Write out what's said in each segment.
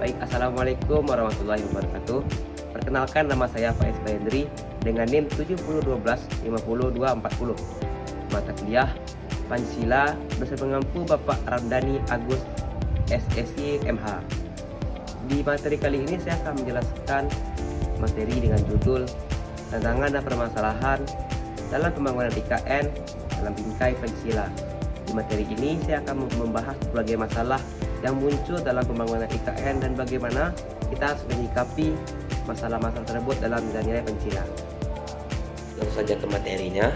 Baik, Assalamualaikum warahmatullahi wabarakatuh. Perkenalkan, nama saya Faiz Hendri dengan NIM 7012502240. Mata kuliah Pancasila dosen pengampu Bapak Ramdhani Agus SSI MH. Di materi kali ini saya akan menjelaskan materi dengan judul tantangan dan permasalahan dalam pembangunan IKN dalam bingkai Pancasila. Di materi ini saya akan membahas berbagai masalah yang muncul dalam pembangunan IKN dan bagaimana kita harus menyikapi masalah-masalah tersebut dalam nilai-nilai Pancasila. Langsung saja ke materinya.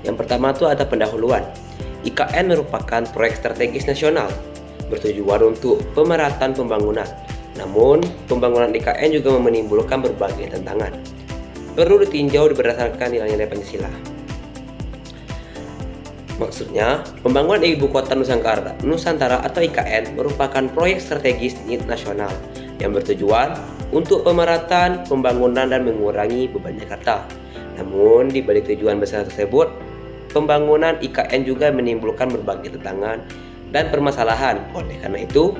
Yang pertama itu ada pendahuluan. IKN merupakan proyek strategis nasional bertujuan untuk pemerataan pembangunan. Namun, pembangunan IKN juga menimbulkan berbagai tantangan. Perlu ditinjau berdasarkan nilai-nilai Pancasila. Maksudnya, pembangunan Ibu Kota Nusantara atau IKN merupakan proyek strategis nasional yang bertujuan untuk pemerataan pembangunan dan mengurangi beban Jakarta. Namun, di balik tujuan besar tersebut, pembangunan IKN juga menimbulkan berbagai tantangan dan permasalahan. Oleh karena itu,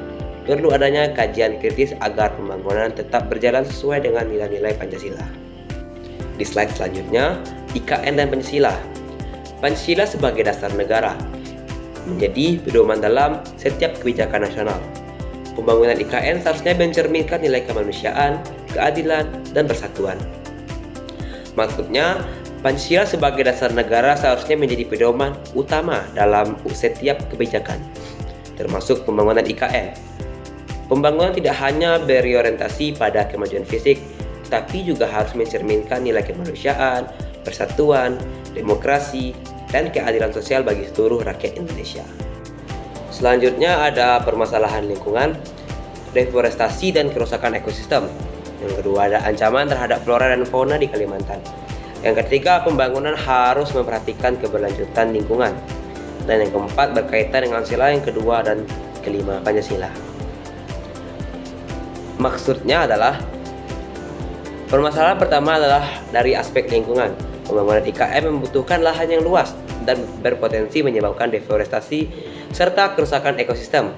perlu adanya kajian kritis agar pembangunan tetap berjalan sesuai dengan nilai-nilai Pancasila. Di slide selanjutnya, IKN dan Pancasila. Pancasila sebagai dasar negara menjadi pedoman dalam setiap kebijakan nasional. Pembangunan IKN seharusnya mencerminkan nilai kemanusiaan, keadilan, dan persatuan. Maksudnya, Pancasila sebagai dasar negara seharusnya menjadi pedoman utama dalam setiap kebijakan, termasuk pembangunan IKN. Pembangunan tidak hanya berorientasi pada kemajuan fisik, tapi juga harus mencerminkan nilai kemanusiaan, persatuan, demokrasi, dan keadilan sosial bagi seluruh rakyat Indonesia. Selanjutnya ada permasalahan lingkungan, deforestasi dan kerusakan ekosistem. Yang kedua ada ancaman terhadap flora dan fauna di Kalimantan. Yang ketiga, pembangunan harus memperhatikan keberlanjutan lingkungan. Dan yang keempat berkaitan dengan sila yang kedua dan kelima Pancasila. Maksudnya adalah permasalahan pertama adalah dari aspek lingkungan. Pembangunan IKN membutuhkan lahan yang luas dan berpotensi menyebabkan deforestasi serta kerusakan ekosistem.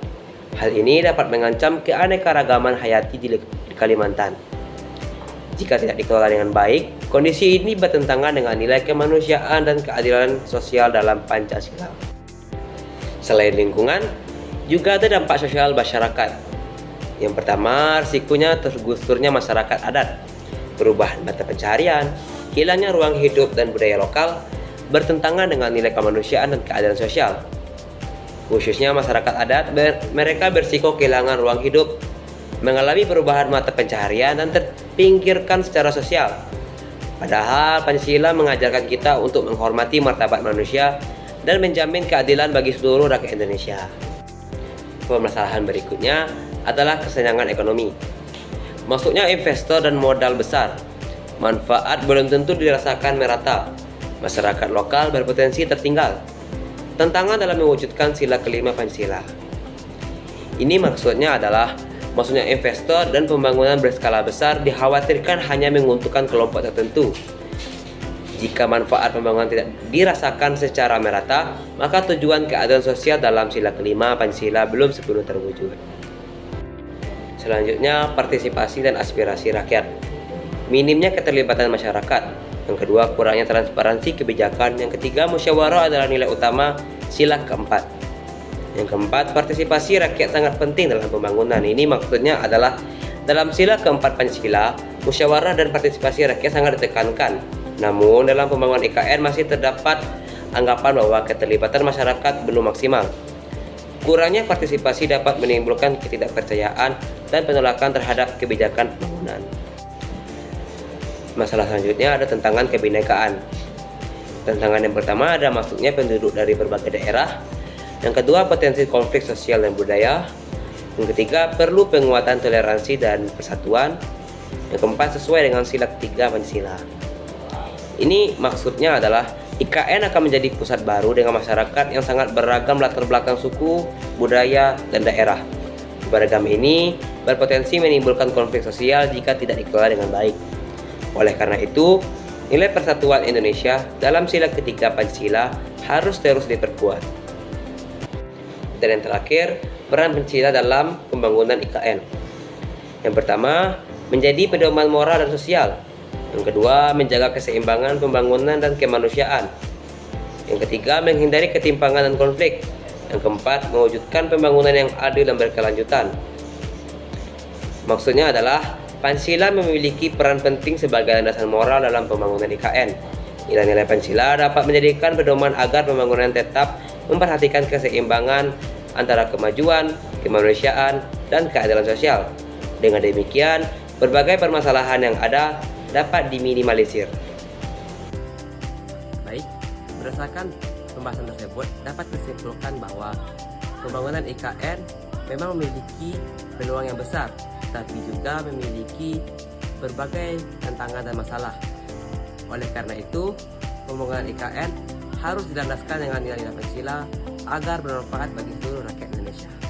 Hal ini dapat mengancam keanekaragaman hayati di Kalimantan. Jika tidak dikelola dengan baik, kondisi ini bertentangan dengan nilai kemanusiaan dan keadilan sosial dalam Pancasila. Selain lingkungan, juga ada dampak sosial masyarakat. Yang pertama, risikonya tergusturnya masyarakat adat, perubahan mata pencaharian, hilangnya ruang hidup dan budaya lokal, bertentangan dengan nilai kemanusiaan dan keadilan sosial. Khususnya masyarakat adat, mereka berisiko kehilangan ruang hidup, mengalami perubahan mata pencaharian dan terpinggirkan secara sosial. Padahal Pancasila mengajarkan kita untuk menghormati martabat manusia dan menjamin keadilan bagi seluruh rakyat Indonesia. Permasalahan berikutnya adalah kesenjangan ekonomi. Maksudnya investor dan modal besar. Manfaat belum tentu dirasakan merata. Masyarakat lokal berpotensi tertinggal. Tantangan dalam mewujudkan sila kelima Pancasila. Ini maksudnya investor dan pembangunan berskala besar dikhawatirkan hanya menguntungkan kelompok tertentu. Jika manfaat pembangunan tidak dirasakan secara merata, maka tujuan keadilan sosial dalam sila kelima Pancasila belum sepenuhnya terwujud. Selanjutnya, partisipasi dan aspirasi rakyat. Minimnya keterlibatan masyarakat. Yang kedua, kurangnya transparansi kebijakan. Yang ketiga, musyawarah adalah nilai utama sila keempat. Yang keempat, partisipasi rakyat sangat penting dalam pembangunan. Ini maksudnya adalah dalam sila keempat Pancasila, musyawarah dan partisipasi rakyat sangat ditekankan. Namun, dalam pembangunan IKN masih terdapat anggapan bahwa keterlibatan masyarakat belum maksimal. Kurangnya partisipasi dapat menimbulkan ketidakpercayaan dan penolakan terhadap kebijakan pembangunan. Masalah selanjutnya ada tantangan kebinekaan. Tantangan yang pertama ada masuknya penduduk dari berbagai daerah. Yang kedua, potensi konflik sosial dan budaya. Yang ketiga, perlu penguatan toleransi dan persatuan. Yang keempat, sesuai dengan sila ketiga Pancasila. Ini maksudnya adalah IKN akan menjadi pusat baru dengan masyarakat yang sangat beragam latar belakang suku, budaya, dan daerah. Keberagaman ini berpotensi menimbulkan konflik sosial jika tidak dikelola dengan baik. Oleh karena itu, nilai persatuan Indonesia dalam sila ketiga Pancasila harus terus diperkuat. Dan yang terakhir, peran Pancasila dalam pembangunan IKN. Yang pertama, menjadi pedoman moral dan sosial. Yang kedua, menjaga keseimbangan pembangunan dan kemanusiaan. Yang ketiga, menghindari ketimpangan dan konflik. Yang keempat, mewujudkan pembangunan yang adil dan berkelanjutan. Maksudnya adalah Pancasila memiliki peran penting sebagai landasan moral dalam pembangunan IKN. Nilai-nilai Pancasila dapat menjadikan pedoman agar pembangunan tetap memperhatikan keseimbangan antara kemajuan, kemanusiaan, dan keadilan sosial. Dengan demikian, berbagai permasalahan yang ada dapat diminimalisir. Baik, berdasarkan pembahasan tersebut dapat disimpulkan bahwa pembangunan IKN memang memiliki peluang yang besar, tapi juga memiliki berbagai tantangan dan masalah. Oleh karena itu, pembangunan IKN harus dilandaskan dengan nilai-nilai Pancasila agar bermanfaat bagi seluruh rakyat Indonesia.